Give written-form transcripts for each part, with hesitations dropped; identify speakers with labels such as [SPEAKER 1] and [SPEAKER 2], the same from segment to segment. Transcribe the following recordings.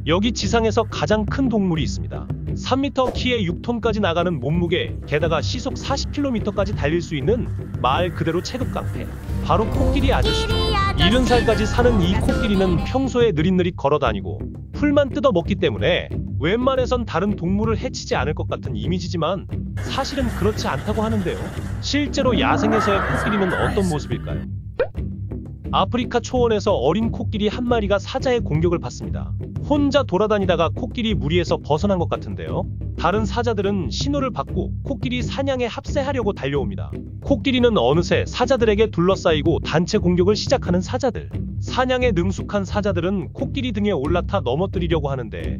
[SPEAKER 1] 여기 지상에서 가장 큰 동물이 있습니다. 3m 키에 6톤까지 나가는 몸무게, 게다가 시속 40km까지 달릴 수 있는 말 그대로 체급 깡패, 바로 코끼리 아저씨죠. 70살까지 사는 이 코끼리는 평소에 느릿느릿 걸어다니고 풀만 뜯어 먹기 때문에 웬만해선 다른 동물을 해치지 않을 것 같은 이미지지만 사실은 그렇지 않다고 하는데요. 실제로 야생에서의 코끼리는 어떤 모습일까요? 아프리카 초원에서 어린 코끼리 한 마리가 사자의 공격을 받습니다. 혼자 돌아다니다가 코끼리 무리에서 벗어난 것 같은데요. 다른 사자들은 신호를 받고 코끼리 사냥에 합세하려고 달려옵니다. 코끼리는 어느새 사자들에게 둘러싸이고 단체 공격을 시작하는 사자들. 사냥에 능숙한 사자들은 코끼리 등에 올라타 넘어뜨리려고 하는데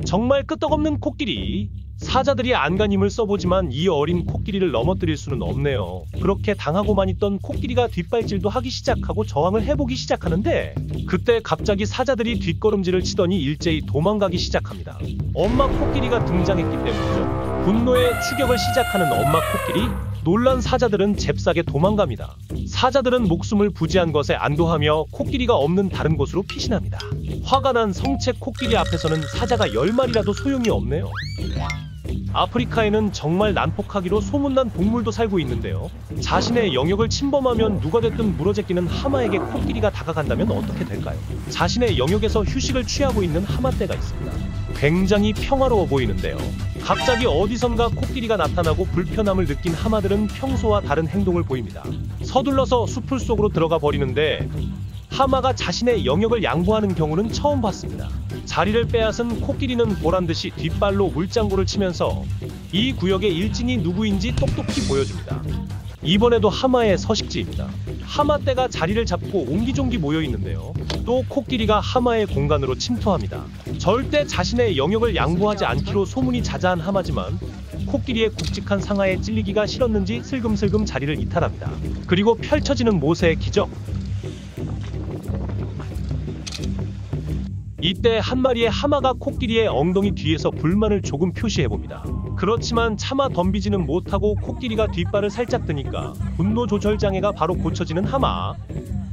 [SPEAKER 1] 정말 끄떡없는 코끼리. 사자들이 안간 힘을 써보지만 이 어린 코끼리를 넘어뜨릴 수는 없네요. 그렇게 당하고만 있던 코끼리가 뒷발질도 하기 시작하고 저항을 해보기 시작하는데 그때 갑자기 사자들이 뒷걸음질을 치더니 일제히 도망가기 시작합니다. 엄마 코끼리가 등장했기 때문이죠. 분노의 추격을 시작하는 엄마 코끼리. 놀란 사자들은 잽싸게 도망갑니다. 사자들은 목숨을 부지한 것에 안도하며 코끼리가 없는 다른 곳으로 피신합니다. 화가 난 성체 코끼리 앞에서는 사자가 10마리라도 소용이 없네요. 아프리카에는 정말 난폭하기로 소문난 동물도 살고 있는데요. 자신의 영역을 침범하면 누가 됐든 물어제끼는 하마에게 코끼리가 다가간다면 어떻게 될까요? 자신의 영역에서 휴식을 취하고 있는 하마떼가 있습니다. 굉장히 평화로워 보이는데요. 갑자기 어디선가 코끼리가 나타나고 불편함을 느낀 하마들은 평소와 다른 행동을 보입니다. 서둘러서 숲을 속으로 들어가 버리는데 하마가 자신의 영역을 양보하는 경우는 처음 봤습니다. 자리를 빼앗은 코끼리는 보란듯이 뒷발로 물장구를 치면서 이 구역의 일진이 누구인지 똑똑히 보여줍니다. 이번에도 하마의 서식지입니다. 하마떼가 자리를 잡고 옹기종기 모여있는데요. 또 코끼리가 하마의 공간으로 침투합니다. 절대 자신의 영역을 양보하지 않기로 소문이 자자한 하마지만 코끼리의 굵직한 상하에 찔리기가 싫었는지 슬금슬금 자리를 이탈합니다. 그리고 펼쳐지는 모세의 기적. 이때 한 마리의 하마가 코끼리의 엉덩이 뒤에서 불만을 조금 표시해봅니다. 그렇지만 차마 덤비지는 못하고 코끼리가 뒷발을 살짝 드니까 분노 조절 장애가 바로 고쳐지는 하마.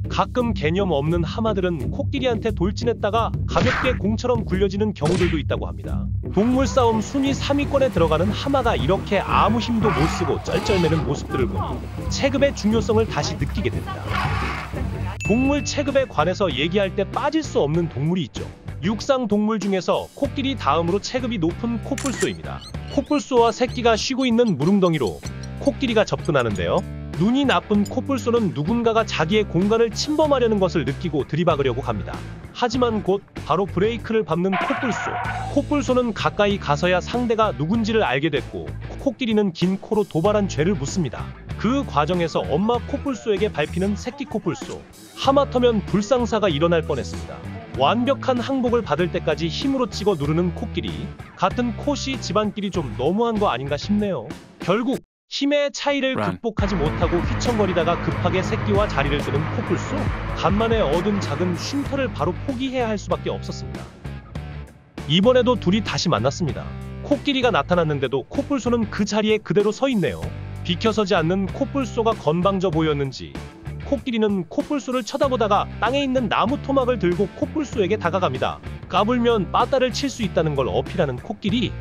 [SPEAKER 1] 가끔 개념 없는 하마들은 코끼리한테 돌진했다가 가볍게 공처럼 굴려지는 경우들도 있다고 합니다. 동물 싸움 순위 3위권에 들어가는 하마가 이렇게 아무 힘도 못 쓰고 쩔쩔매는 모습들을 보니 체급의 중요성을 다시 느끼게 됩니다. 동물 체급에 관해서 얘기할 때 빠질 수 없는 동물이 있죠. 육상 동물 중에서 코끼리 다음으로 체급이 높은 코뿔소입니다. 코뿔소와 새끼가 쉬고 있는 무릉덩이로 코끼리가 접근하는데요. 눈이 나쁜 코뿔소는 누군가가 자기의 공간을 침범하려는 것을 느끼고 들이박으려고 합니다. 하지만 곧 바로 브레이크를 밟는 코뿔소. 코뿔소는 가까이 가서야 상대가 누군지를 알게 됐고 코끼리는 긴 코로 도발한 죄를 묻습니다. 그 과정에서 엄마 코뿔소에게 밟히는 새끼 코뿔소. 하마터면 불상사가 일어날 뻔했습니다. 완벽한 항복을 받을 때까지 힘으로 찍어 누르는 코끼리. 같은 코씨 집안끼리 좀 너무한 거 아닌가 싶네요. 결국 힘의 차이를 극복하지 못하고 휘청거리다가 급하게 새끼와 자리를 뜨는 코뿔소. 간만에 얻은 작은 쉼터를 바로 포기해야 할 수밖에 없었습니다. 이번에도 둘이 다시 만났습니다. 코끼리가 나타났는데도 코뿔소는 그 자리에 그대로 서 있네요. 비켜서지 않는 코뿔소가 건방져 보였는지 코끼리는 코뿔소를 쳐다보다가 땅에 있는 나무 토막을 들고 코뿔소에게 다가갑니다. 까불면 빠따를 칠 수 있다는 걸 어필하는 코끼리.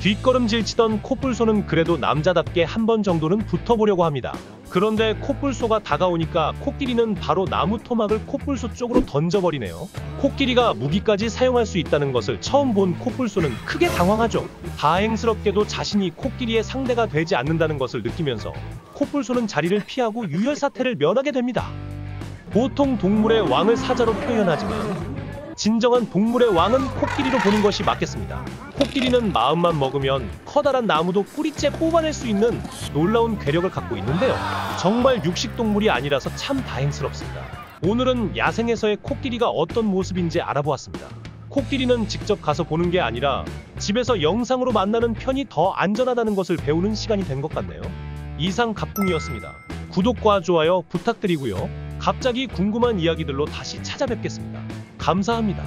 [SPEAKER 1] 뒷걸음질 치던 코뿔소는 그래도 남자답게 한 번 정도는 붙어보려고 합니다. 그런데 코뿔소가 다가오니까 코끼리는 바로 나무 토막을 코뿔소 쪽으로 던져버리네요. 코끼리가 무기까지 사용할 수 있다는 것을 처음 본 코뿔소는 크게 당황하죠. 다행스럽게도 자신이 코끼리의 상대가 되지 않는다는 것을 느끼면서 코뿔소는 자리를 피하고 유혈사태를 면하게 됩니다. 보통 동물의 왕을 사자로 표현하지만 진정한 동물의 왕은 코끼리로 보는 것이 맞겠습니다. 코끼리는 마음만 먹으면 커다란 나무도 뿌리째 뽑아낼 수 있는 놀라운 괴력을 갖고 있는데요. 정말 육식동물이 아니라서 참 다행스럽습니다. 오늘은 야생에서의 코끼리가 어떤 모습인지 알아보았습니다. 코끼리는 직접 가서 보는 게 아니라 집에서 영상으로 만나는 편이 더 안전하다는 것을 배우는 시간이 된 것 같네요. 이상 갑궁이었습니다. 구독과 좋아요 부탁드리고요. 갑자기 궁금한 이야기들로 다시 찾아뵙겠습니다. 감사합니다.